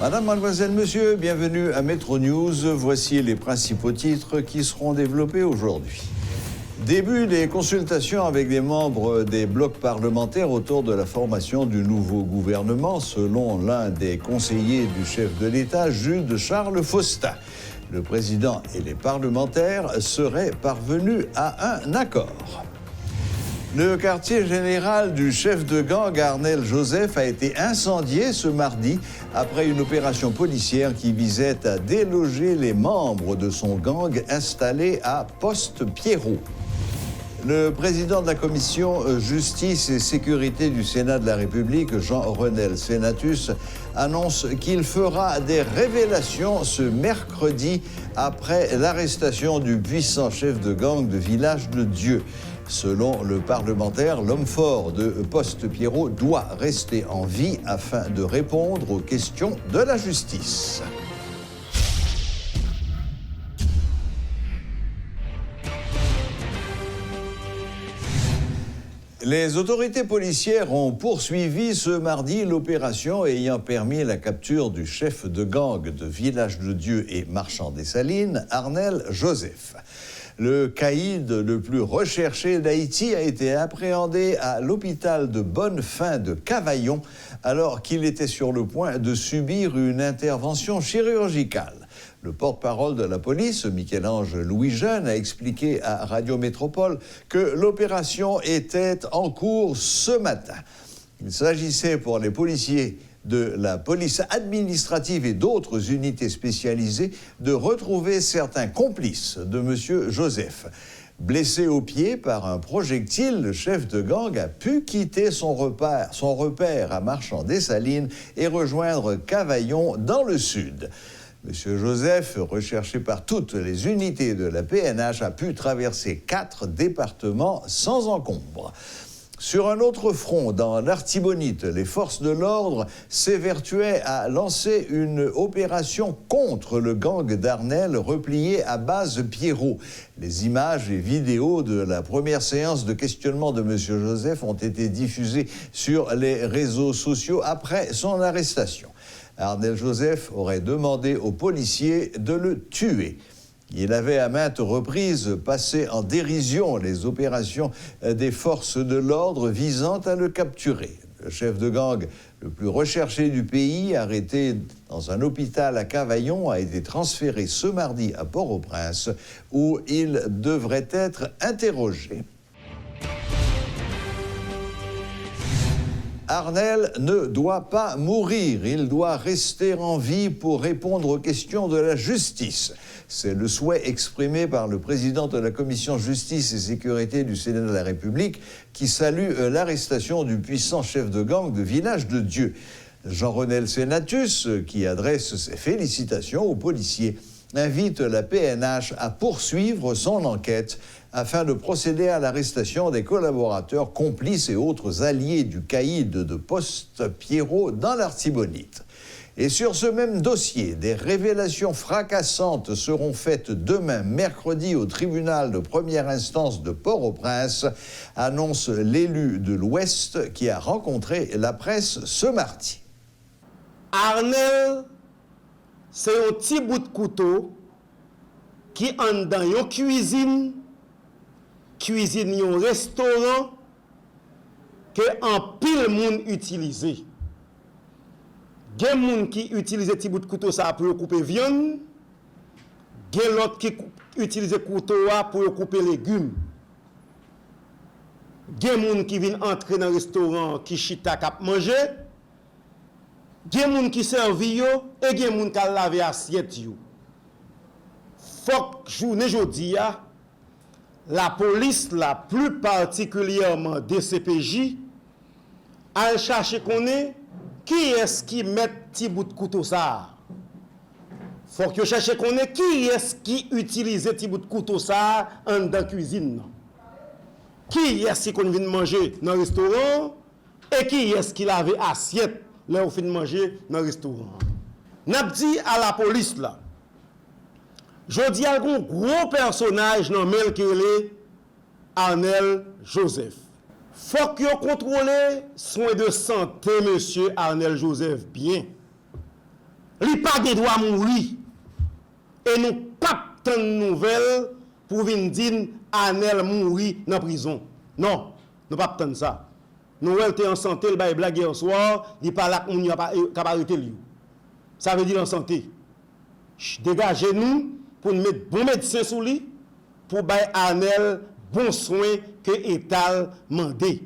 Madame, mademoiselle, monsieur, bienvenue à Metro News. Voici les principaux titres qui seront développés aujourd'hui. Début des consultations avec des membres des blocs parlementaires autour de la formation du nouveau gouvernement, selon l'un des conseillers du chef de l'État, Jude Charles Faustin. Le président et les parlementaires seraient parvenus à un accord. Le quartier général du chef de gang, Arnel Joseph, a été incendié ce mardi après une opération policière qui visait à déloger les membres de son gang installé à Poste-Pierrot. Le président de la commission Justice et Sécurité du Sénat de la République, Jean-Renel Senatus, annonce qu'il fera des révélations ce mercredi après l'arrestation du puissant chef de gang de Village de Dieu. Selon le parlementaire, l'homme fort de Poste-Pierrot doit rester en vie afin de répondre aux questions de la justice. Les autorités policières ont poursuivi ce mardi l'opération ayant permis la capture du chef de gang de Village de Dieu et Marchand des Salines, Arnel Joseph. Le caïd le plus recherché d'Haïti a été appréhendé à l'hôpital de Bonnefin de Cavaillon alors qu'il était sur le point de subir une intervention chirurgicale. Le porte-parole de la police, Michel-Ange Louis-Jeune, a expliqué à Radio Métropole que l'opération était en cours ce matin. Il s'agissait pour les policiers de la police administrative et d'autres unités spécialisées de retrouver certains complices de M. Joseph. Blessé au pied par un projectile, le chef de gang a pu quitter son repère à Marchand-des-Salines et rejoindre Cavaillon dans le sud. M. Joseph, recherché par toutes les unités de la PNH, a pu traverser 4 départements sans encombre. Sur un autre front, dans l'Artibonite, les forces de l'ordre s'évertuaient à lancer une opération contre le gang d'Arnel replié à base Pierrot. Les images et vidéos de la première séance de questionnement de M. Joseph ont été diffusées sur les réseaux sociaux après son arrestation. Arnel Joseph aurait demandé aux policiers de le tuer. Il avait à maintes reprises passé en dérision les opérations des forces de l'ordre visant à le capturer. Le chef de gang le plus recherché du pays, arrêté dans un hôpital à Cavaillon, a été transféré ce mardi à Port-au-Prince où il devrait être interrogé. Arnel ne doit pas mourir, il doit rester en vie pour répondre aux questions de la justice. C'est le souhait exprimé par le président de la commission Justice et Sécurité du Sénat de la République qui salue l'arrestation du puissant chef de gang de Village de Dieu. Jean-Renel Senatus, qui adresse ses félicitations aux policiers, invite la PNH à poursuivre son enquête afin de procéder à l'arrestation des collaborateurs, complices et autres alliés du caïd de Poste-Pierrot dans l'Artibonite. Et sur ce même dossier, des révélations fracassantes seront faites demain, mercredi, au tribunal de première instance de Port-au-Prince, annonce l'élu de l'Ouest qui a rencontré la presse ce mardi. Arnel, c'est un petit bout de couteau qui en dans une cuisine un restaurant que en pile monde utilisé. Gen moun qui utilise petit bout de couteau ça pour couper viande, gen l'autre qui utilise couteau pour couper légumes. Gen moun qui vient entrer dans restaurant qui chita k'ap manger, gen moun qui servi yo et gen moun qui laver assiette yo. Faut journée jodi a la police, la plus particulièrement DCPJ, a cherché connaître qui est-ce qui met petit bout de couteau ça. Faut que cherche connaître qui est-ce qui utilise petit bout de couteau ça en dans cuisine. Qui est-ce qui vient manger dans le restaurant et qui est-ce qui lave assiette là où fin manger dans le restaurant. N'a dit à la police là. Je dis à un gros personnage dans Mel Kele, Arnel Joseph. Faut que vous contrôlez soins de santé, monsieur Arnel Joseph, bien. il n'a pas de droit à mourir. Et nous pas de nouvelles pour venir dire Arnel mourir dans la prison. Non, nous pas de ça. Nous était en santé, il a blague hier soir, il parle là, on n'a pas arrêté lui. Ça veut dire en santé. Dégagez-nous pour nous mettre bon médecin sous lui, pour bailler Arnel bon soin que l'État demandé.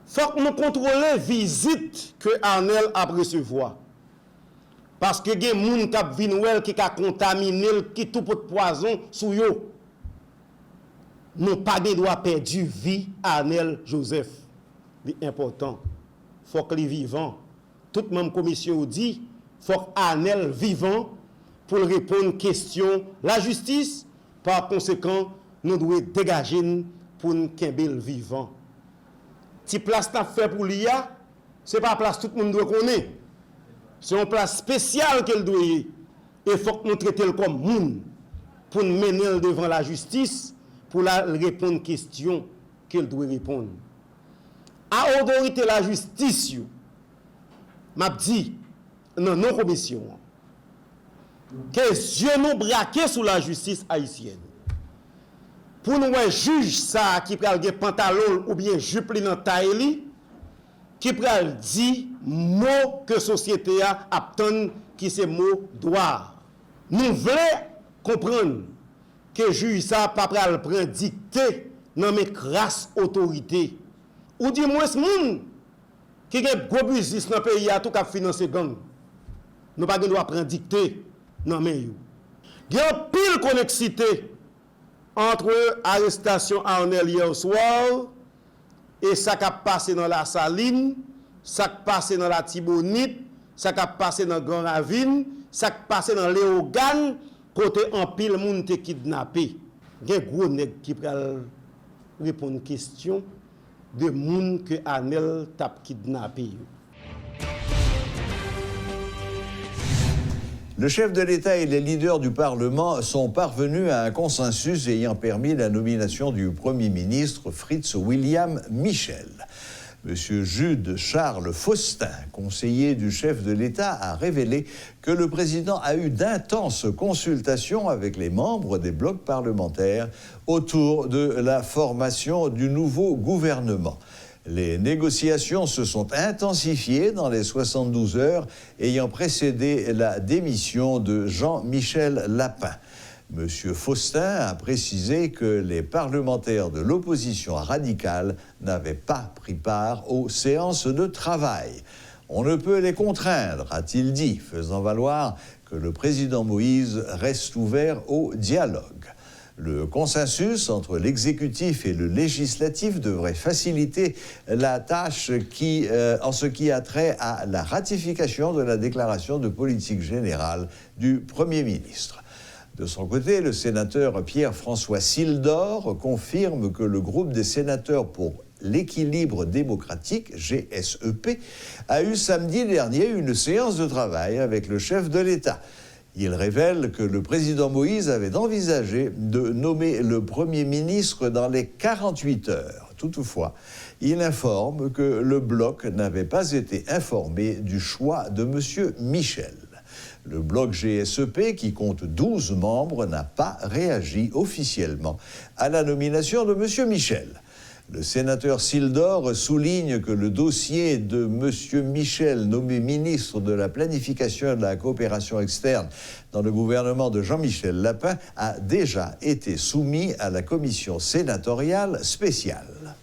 Faut que nous contrôlions la visite que Arnel a recevoir. Parce que il y a des gens qui ont contaminé, qui tout pour poison sous yo. Nous pas de droit perdu vie Arnel Joseph. C'est important. Faut que les vivants, toute même commission dit, faut que Arnel vivant pour répondre aux questions la justice. Par conséquent, nous devons dégager pour nous kembel vivant. Si place n'a fait pour l'IA, ce n'est pas place tout le monde doit connaître. C'est une place spéciale qu'elle doit y. Et il faut que nous traitions comme monde pour nous mener devant la justice pour la répondre aux questions qu'elle doit répondre. À l'autorité de la justice, m'a dit dans nos commissions que Dieu nous braquer sous la justice haïtienne. Pour nous un juge ça qui pral gen pantalon ou bien jupe li nan taille qui pral dit mot que société a attend qui c'est mot droit. Nous voulons comprendre que juge ça pas pral prendre dicté dans mes grâce autorité ou du moins moun qui gen gros business dans pays a tout ka financer gang. Nous pas doit prendre dicté dans men yo. Gen pile connexité entre arrestation Arnel hier soir et ça qui a passé dans la Saline, ça qui a passé dans la Tibonite, ça qui a passé dans Grand Ravine, ça qui a passé dans Léogane, côté en pile moun te kidnappé. Il y a gros nèg qui pral répondre question de moun que Arnel t'a kidnappé. Le chef de l'État et les leaders du Parlement sont parvenus à un consensus ayant permis la nomination du Premier ministre Fritz William Michel. Monsieur Jude Charles Faustin, conseiller du chef de l'État, a révélé que le président a eu d'intenses consultations avec les membres des blocs parlementaires autour de la formation du nouveau gouvernement. Les négociations se sont intensifiées dans les 72 heures ayant précédé la démission de Jean-Michel Lapin. Monsieur Faustin a précisé que les parlementaires de l'opposition radicale n'avaient pas pris part aux séances de travail. On ne peut les contraindre, a-t-il dit, faisant valoir que le président Moïse reste ouvert au dialogue. Le consensus entre l'exécutif et le législatif devrait faciliter la tâche en ce qui a trait à la ratification de la déclaration de politique générale du Premier ministre. De son côté, le sénateur Pierre-François Sildor confirme que le groupe des sénateurs pour l'équilibre démocratique, GSEP, a eu samedi dernier une séance de travail avec le chef de l'État. Il révèle que le président Moïse avait envisagé de nommer le Premier ministre dans les 48 heures. Toutefois, il informe que le bloc n'avait pas été informé du choix de M. Michel. Le bloc GSEP, qui compte 12 membres, n'a pas réagi officiellement à la nomination de M. Michel. Le sénateur Sildor souligne que le dossier de M. Michel, nommé ministre de la Planification et de la Coopération externe dans le gouvernement de Jean-Michel Lapin, a déjà été soumis à la commission sénatoriale spéciale.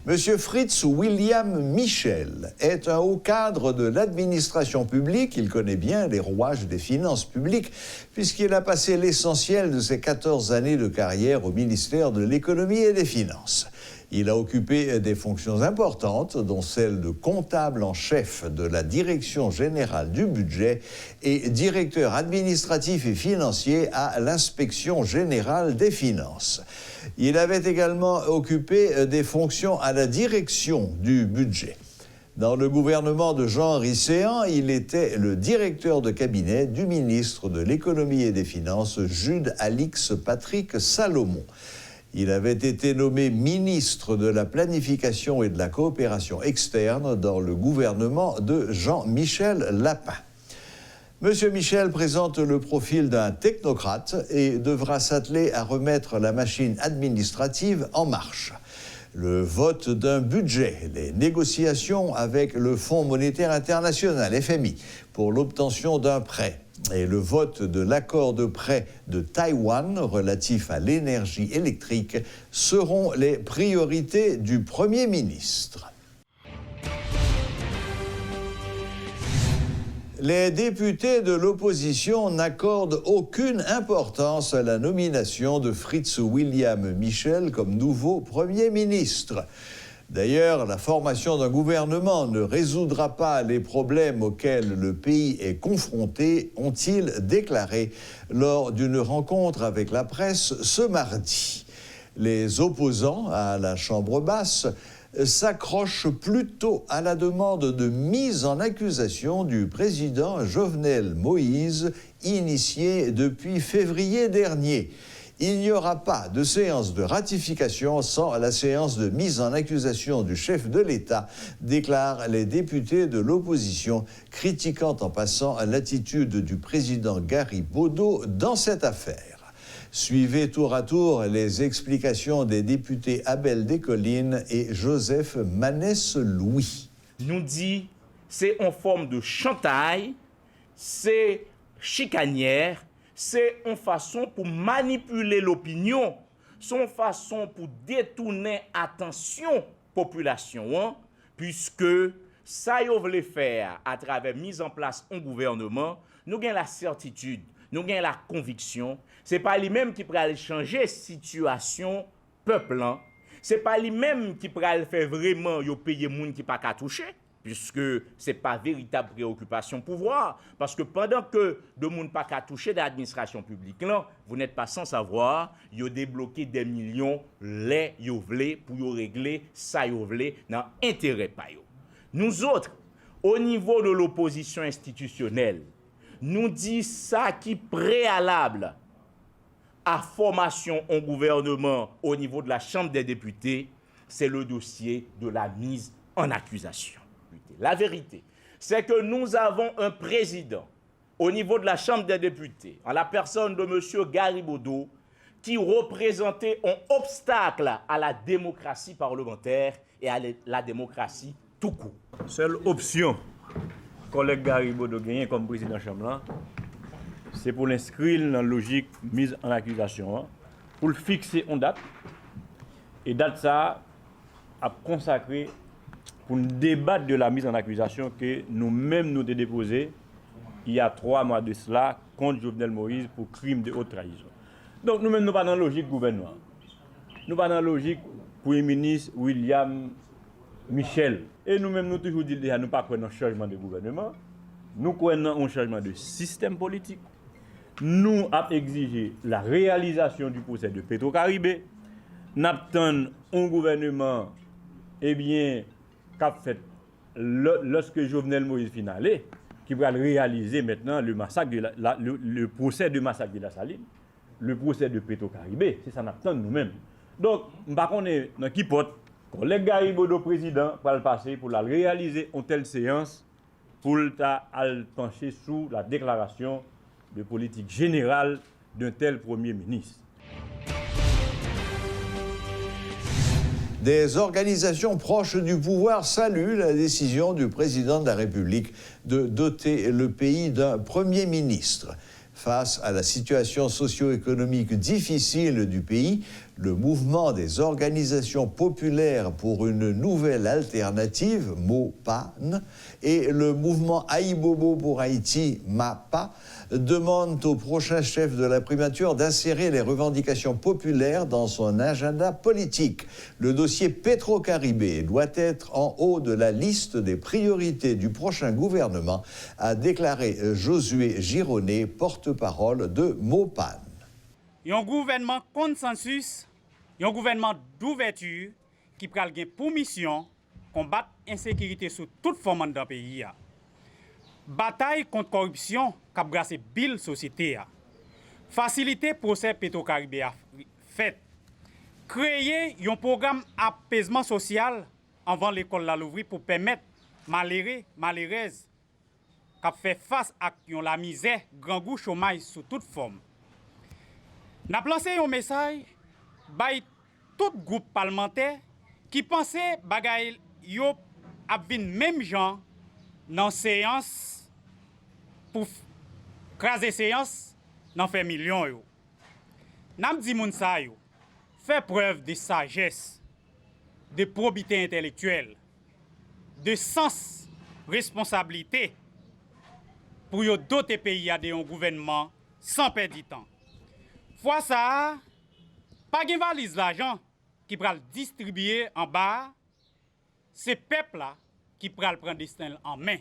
M. Fritz William Michel est un haut cadre de l'administration publique. Il connaît bien les rouages des finances publiques puisqu'il a passé l'essentiel de ses 14 années de carrière au ministère de l'Économie et des Finances. Il a occupé des fonctions importantes, dont celle de comptable en chef de la Direction générale du budget et directeur administratif et financier à l'Inspection générale des finances. Il avait également occupé des fonctions à la direction du budget. Dans le gouvernement de Jean-Henri Séan, il était le directeur de cabinet du ministre de l'Économie et des Finances, Jude Alix Patrick Salomon. Il avait été nommé ministre de la Planification et de la Coopération externe dans le gouvernement de Jean-Michel Lapin. Monsieur Michel présente le profil d'un technocrate et devra s'atteler à remettre la machine administrative en marche. Le vote d'un budget, les négociations avec le Fonds monétaire international, FMI, pour l'obtention d'un prêt, et le vote de l'accord de prêt de Taïwan relatif à l'énergie électrique seront les priorités du Premier ministre. Les députés de l'opposition n'accordent aucune importance à la nomination de Fritz William Michel comme nouveau Premier ministre. D'ailleurs, la formation d'un gouvernement ne résoudra pas les problèmes auxquels le pays est confronté, ont-ils déclaré lors d'une rencontre avec la presse ce mardi. Les opposants à la Chambre basse s'accrochent plutôt à la demande de mise en accusation du président Jovenel Moïse, initiée depuis février dernier. Il n'y aura pas de séance de ratification sans la séance de mise en accusation du chef de l'État, déclarent les députés de l'opposition, critiquant en passant l'attitude du président Garibaldo dans cette affaire. Suivez tour à tour les explications des députés Abel Descollines et Joseph Manès-Louis. Nous dit c'est en forme de chantage, c'est chicanière, c'est une façon pour manipuler l'opinion, c'est une façon pour détourner attention population, hein, puisque ça yo voulait faire à travers mise en place un gouvernement, nous avons la certitude, nous avons la conviction, c'est pas lui-même qui pourra changer situation peuple, hein. C'est pas lui-même qui pourra faire vraiment yo payer moun qui pas qu'à toucher. Puisque ce n'est pas véritable préoccupation pouvoir. Parce que pendant que de moun pas qu'à toucher de l'administration publique, là, vous n'êtes pas sans savoir, vous débloqué des millions, les vous voulez, pour vous régler ça vous voulez, dans intérêt pas yo. Nous autres, au niveau de l'opposition institutionnelle, nous dit ça qui préalable à formation en gouvernement au niveau de la Chambre des députés, c'est le dossier de la mise en accusation. La vérité, c'est que nous avons un président au niveau de la Chambre des députés, en la personne de M. Garibaldo, qui représentait un obstacle à la démocratie parlementaire et à la démocratie tout court. Seule option, collègue Garibaldo gagne comme président de la Chambre, c'est pour l'inscrire dans la logique mise en accusation, pour le fixer en date, et date ça a consacré pour nous débattre de la mise en accusation que nous-mêmes nous avons déposée il y a 3 mois de cela contre Jovenel Moïse pour crime de haute trahison. Donc nous-mêmes, nous ne sommes pas dans la logique gouvernement. Nous ne sommes pas dans la logique Premier ministre William Michel. Et nous-mêmes, nous toujours dit déjà, nous ne pas croire dans un changement de gouvernement. Nous croyons dans un changement de système politique. Nous avons exigé la réalisation du procès de Petro-Caribé. Nous attendons un gouvernement, eh bien, qu'a fait lorsque Jovenel Moïse finalé, qui va réaliser maintenant le massacre le procès de massacre de la Saline, le procès de Petro-Caribé, c'est ça qu'on attend nous-mêmes. Donc, par contre, dans qui porte, collègue Garibaldo président va le passer pour la réaliser en telle séance pour le pencher sous la déclaration de politique générale d'un tel Premier ministre. Des organisations proches du pouvoir saluent la décision du président de la République de doter le pays d'un Premier ministre. Face à la situation socio-économique difficile du pays, le mouvement des organisations populaires pour une nouvelle alternative, MOPAN, et le mouvement Aïbobo pour Haïti, MAPA, demandent au prochain chef de la primature d'insérer les revendications populaires dans son agenda politique. Le dossier Petro-Caribé doit être en haut de la liste des priorités du prochain gouvernement, a déclaré Josué Gironet, porte-parole de MOPAN. Un gouvernement consensus, un gouvernement d'ouverture qui prend pour mission combattre l'insécurité sous toute forme dans le pays. Bataille contre la corruption qui a brassé la société. Faciliter le procès Petro-Caribé fait. créer un programme apaisement social avant l'école la l'ouvrir pour permettre malheureux, malheureuses qui fait face à la misère, grand goût, chômage sous toute forme. N'a lancé un message by tout groupe parlementaire qui pensait bagay yo ap vin même gens dans séance pour craser séance dans fait millions yo. N'a dit moun sa yo fait preuve de sagesse, de probité intellectuelle, de sens responsabilité pour yo doter pays à un gouvernement sans perdre du temps. Fois ça, pas de valise l'argent qui pral distribuer en bas, c'est peuple là qui pral prendre destin en main.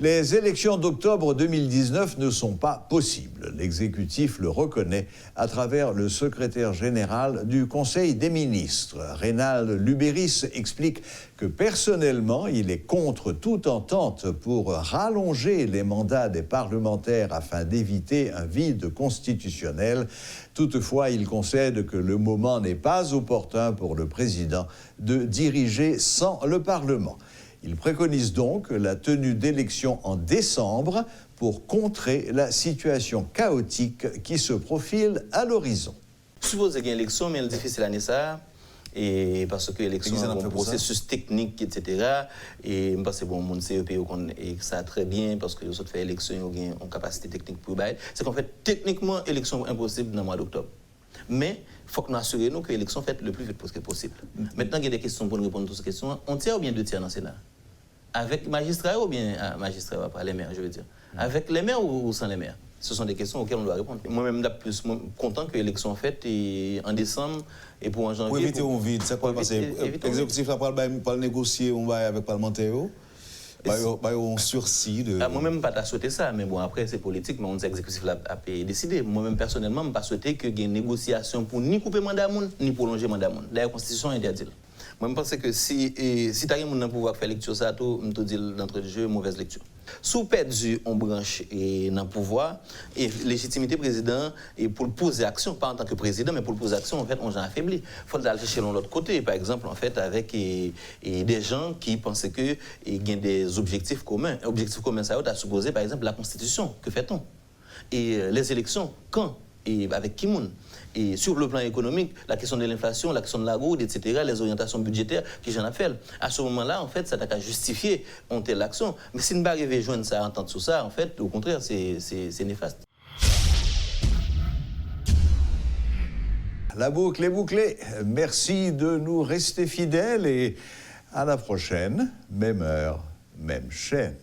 Les élections d'octobre 2019 ne sont pas possibles. L'exécutif le reconnaît à travers le secrétaire général du Conseil des ministres. Reynald Lubéris explique que personnellement, il est contre toute entente pour rallonger les mandats des parlementaires afin d'éviter un vide constitutionnel. Toutefois, il concède que le moment n'est pas opportun pour le président de diriger sans le Parlement. Il préconise donc la tenue d'élections en décembre pour contrer la situation chaotique qui se profile à l'horizon. Suppose qu'il y a une élection, mais elle est difficile à ça. Et parce que l'élection est un processus technique, etc. Et je pense que bon, mon CEP et ça très bien parce que les autres fait élection, ils ont une capacité technique pour bailler. C'est qu'en fait, techniquement, l'élection est impossible dans le mois d'octobre. Mais il faut que nous assurions que l'élection soit faite le plus vite possible. Maintenant, il y a des questions pour nous répondre à toutes ces questions. On tient ou bien deux tiers dans le Sénat? Avec magistrat ou bien magistrat, pas les maires, je veux dire. Avec les maires ou sans les maires? Ce sont des questions auxquelles on doit répondre. Moi-même, je suis plus content que l'élection faite en décembre et pour en janvier. Pour éviter un vide, c'est quoi? Parce que l'exécutif va pas négocier, on va avec parlementaires. On sursis de... Moi-même, pas souhaité ça, mais bon, après, c'est politique, mais on dit exécutif a décidé. Moi-même, personnellement, je n'ai pas souhaité qu'il y ait une négociation pour ni couper mandat ni prolonger mandat. D'ailleurs, la Constitution interdit. Moi, je pense que si tu as quelqu'un qui pouvoir faire lecture, ça, je te dis d'entrée de jeu, mauvaise lecture. Sous perdu, on branche dans le pouvoir, et légitimité président, et pour le poser action, pas en tant que président, mais pour le poser action, en fait, on a affaibli. Il faut aller chercher de l'autre côté, par exemple, en fait, avec des gens qui pensaient qu'il y a des objectifs communs. Objectifs communs, ça a supposé, par exemple, la Constitution. Que fait-on? Et les élections, quand? Et avec qui moun? Et sur le plan économique, la question de l'inflation, la question de la goude, etc., les orientations budgétaires qui j'en appelle. À ce moment-là, en fait, ça t'a justifié une telle action. Mais si nous ne arrivons à joindre ça, entendre sur ça, en fait, au contraire, c'est néfaste. La boucle est bouclée. Merci de nous rester fidèles et à la prochaine, même heure, même chaîne.